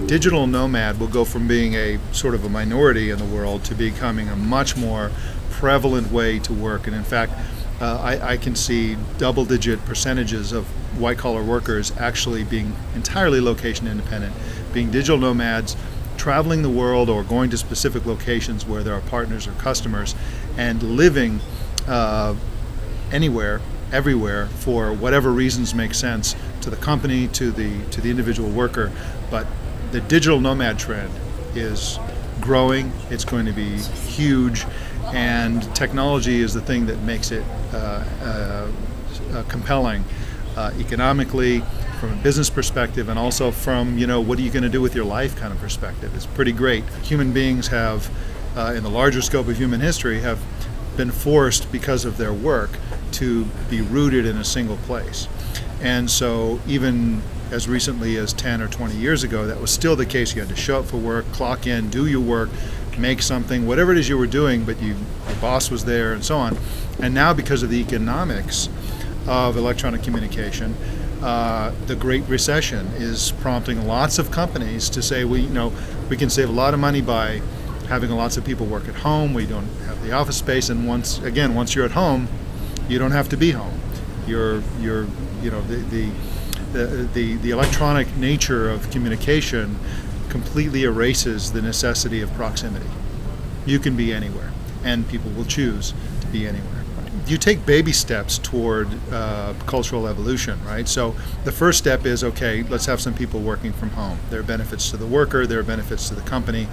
digital nomad will go from being a sort of a minority in the world to becoming a much more prevalent way to work. And in fact, I can see double-digit percentages of white-collar workers actually being entirely location independent, being digital nomads, traveling the world or going to specific locations where there are partners or customers, and living anywhere, everywhere, for whatever reasons make sense to the company, to the individual worker. But the digital nomad trend is growing. It's going to be huge, and technology is the thing that makes it compelling economically, from a business perspective, and also from, what are you going to do with your life kind of perspective. It's pretty great. Human beings have, in the larger scope of human history, have been forced, because of their work, to be rooted in a single place. And so even as recently as 10 or 20 years ago, that was still the case. You had to show up for work, clock in, do your work, make something, whatever it is you were doing, but your boss was there and so on. And now, because of the economics of electronic communication, the Great Recession is prompting lots of companies to say, we can save a lot of money by having lots of people work at home. We don't have the office space, and once you're at home, you don't have to be home. The electronic nature of communication completely erases the necessity of proximity. You can be anywhere, and people will choose to be anywhere. You take baby steps toward cultural evolution, right? So the first step is, okay, let's have some people working from home. There are benefits to the worker, there are benefits to the company,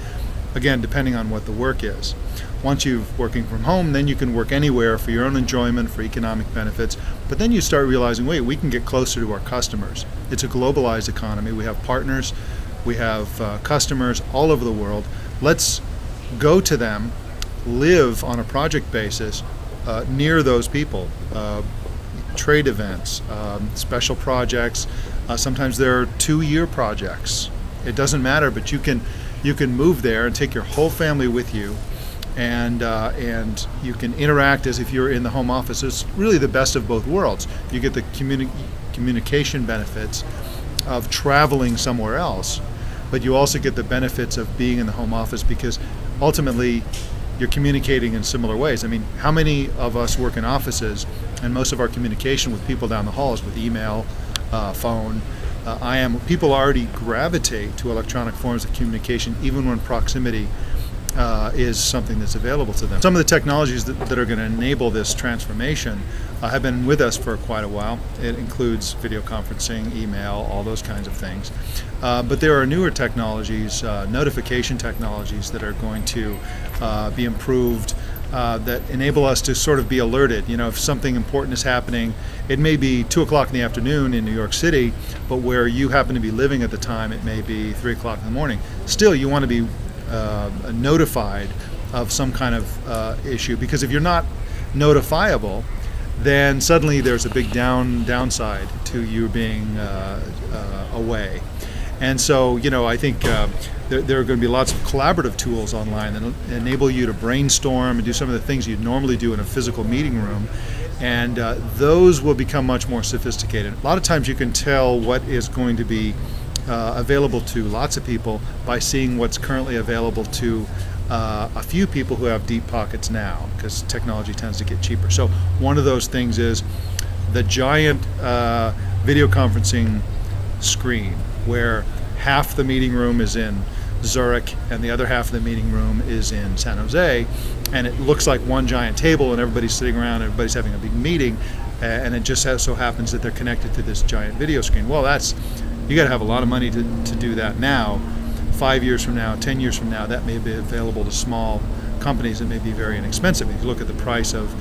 again, depending on what the work is. Once you're working from home, then you can work anywhere for your own enjoyment, for economic benefits. But then you start realizing, wait, we can get closer to our customers. It's a globalized economy. We have partners, we have customers all over the world. Let's go to them, live on a project basis near those people. Trade events, special projects. Sometimes there are 2-year projects. It doesn't matter, but you can move there and take your whole family with you, and you can interact as if you're in the home office. It's really the best of both worlds. You get the communication benefits of traveling somewhere else, but you also get the benefits of being in the home office, because ultimately you're communicating in similar ways. I mean, how many of us work in offices, and most of our communication with people down the hall is with email, phone. People already gravitate to electronic forms of communication, even when proximity is something that's available to them. Some of the technologies that are going to enable this transformation have been with us for quite a while. It includes video conferencing, email, all those kinds of things. But there are newer technologies, notification technologies, that are going to be improved, that enable us to sort of be alerted. If something important is happening, it may be 2 o'clock in the afternoon in New York City, but where you happen to be living at the time, it may be 3 o'clock in the morning. Still, you want to be notified of some kind of issue, because if you're not notifiable, then suddenly there's a big downside to you being away. And so, I think there are going to be lots of collaborative tools online that enable you to brainstorm and do some of the things you'd normally do in a physical meeting room, and those will become much more sophisticated. A lot of times you can tell what is going to be available to lots of people by seeing what's currently available to a few people who have deep pockets now, because technology tends to get cheaper. So one of those things is the giant video conferencing screen, where half the meeting room is in Zurich and the other half of the meeting room is in San Jose, and it looks like one giant table and everybody's sitting around, everybody's having a big meeting, and it just so happens that they're connected to this giant video screen. Well, you got to have a lot of money to do that now. 5 years from now, 10 years from now, that may be available to small companies. It may be very inexpensive. If you look at the price of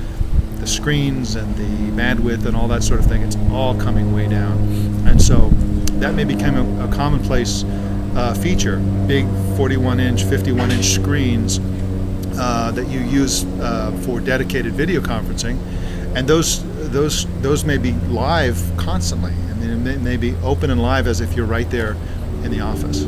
the screens and the bandwidth and all that sort of thing, it's all coming way down. And so that may become a commonplace feature. Big 41-inch, 51-inch screens that you use for dedicated video conferencing, and those may be live constantly. I mean, it may be open and live as if you're right there in the office.